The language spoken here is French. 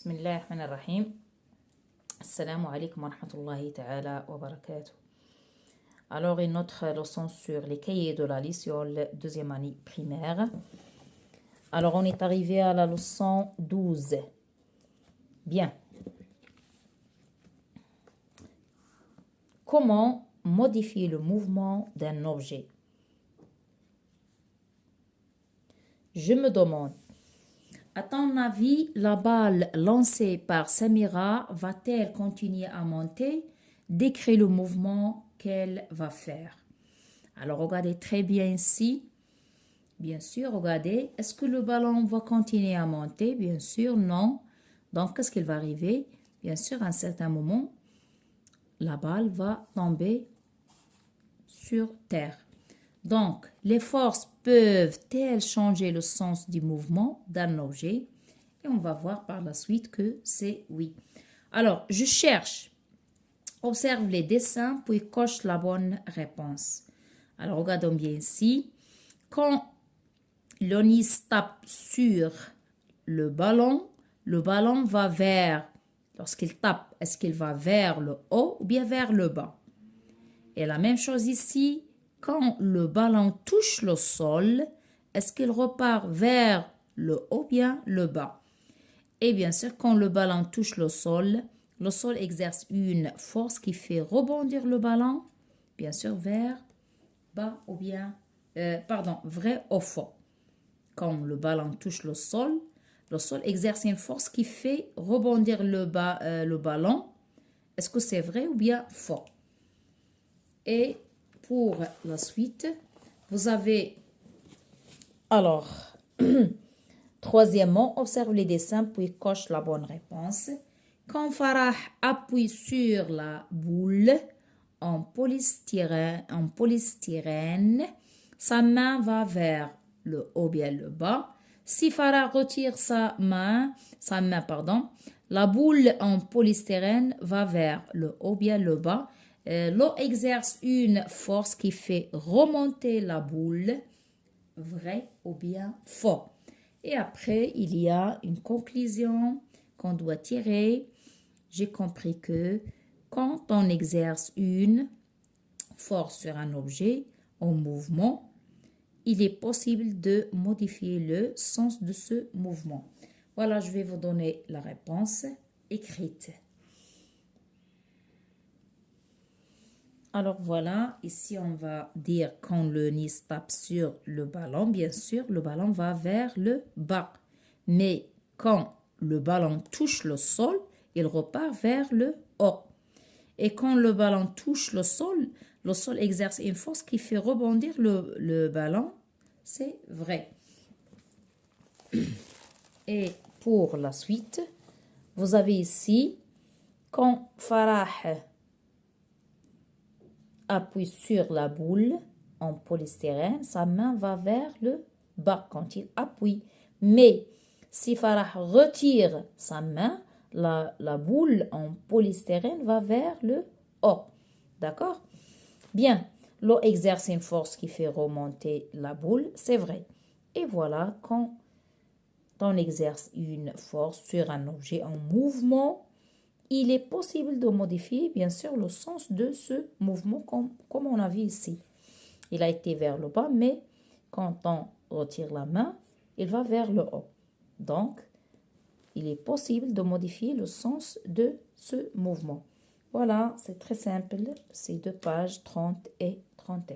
Bismillahirrahmanirrahim. Assalamu alaikum wa rahmatullahi ta'ala wa barakatuh. Alors, une autre leçon sur les cahiers de la lycéole deuxième année primaire. Alors, on est arrivé à la leçon 12. Bien. Comment modifier le mouvement d'un objet? Je me demande, à ton avis, la balle lancée par Samira va-t-elle continuer à monter? Décris le mouvement qu'elle va faire. Alors, regardez très bien ici. Bien sûr, regardez. Est-ce que le ballon va continuer à monter? Bien sûr, non. Donc, qu'est-ce qu'il va arriver? Bien sûr, à un certain moment, la balle va tomber sur terre. Donc, les forces peuvent-elles changer le sens du mouvement d'un objet? Et on va voir par la suite que c'est oui. Alors, je cherche. Observe les dessins, puis coche la bonne réponse. Alors, regardons bien ici. Quand l'onis tape sur le ballon va vers, lorsqu'il tape, est-ce qu'il va vers le haut ou bien vers le bas? Et la même chose ici, quand le ballon touche le sol, est-ce qu'il repart vers le haut ou bien le bas? Et bien sûr, quand le ballon touche le sol exerce une force qui fait rebondir le ballon, bien sûr, vers bas ou bien, vrai ou faux. Quand le ballon touche le sol exerce une force qui fait rebondir le ballon. Est-ce que c'est vrai ou bien faux? Et pour la suite, vous avez, alors, troisièmement, observe les dessins puis coche la bonne réponse. Quand Farah appuie sur la boule en polystyrène, sa main va vers le haut bien le bas. Si Farah retire sa main, la boule en polystyrène va vers le haut bien le bas. L'eau exerce une force qui fait remonter la boule, vrai ou bien faux. Et après, il y a une conclusion qu'on doit tirer. J'ai compris que quand on exerce une force sur un objet en mouvement, il est possible de modifier le sens de ce mouvement. Voilà, je vais vous donner la réponse écrite. Alors voilà, ici on va dire quand le Nice tape sur le ballon, bien sûr, le ballon va vers le bas. Mais quand le ballon touche le sol, il repart vers le haut. Et quand le ballon touche le sol exerce une force qui fait rebondir le ballon. C'est vrai. Et pour la suite, vous avez ici, quand Farah appuie sur la boule en polystyrène, sa main va vers le bas quand il appuie. Mais si Farah retire sa main, la boule en polystyrène va vers le haut. D'accord? Bien, l'eau exerce une force qui fait remonter la boule, c'est vrai. Et voilà, quand on exerce une force sur un objet en mouvement, il est possible de modifier, bien sûr, le sens de ce mouvement comme on a vu ici. Il a été vers le bas, mais quand on retire la main, il va vers le haut. Donc, il est possible de modifier le sens de ce mouvement. Voilà, c'est très simple. C'est 2 pages 30 et 31.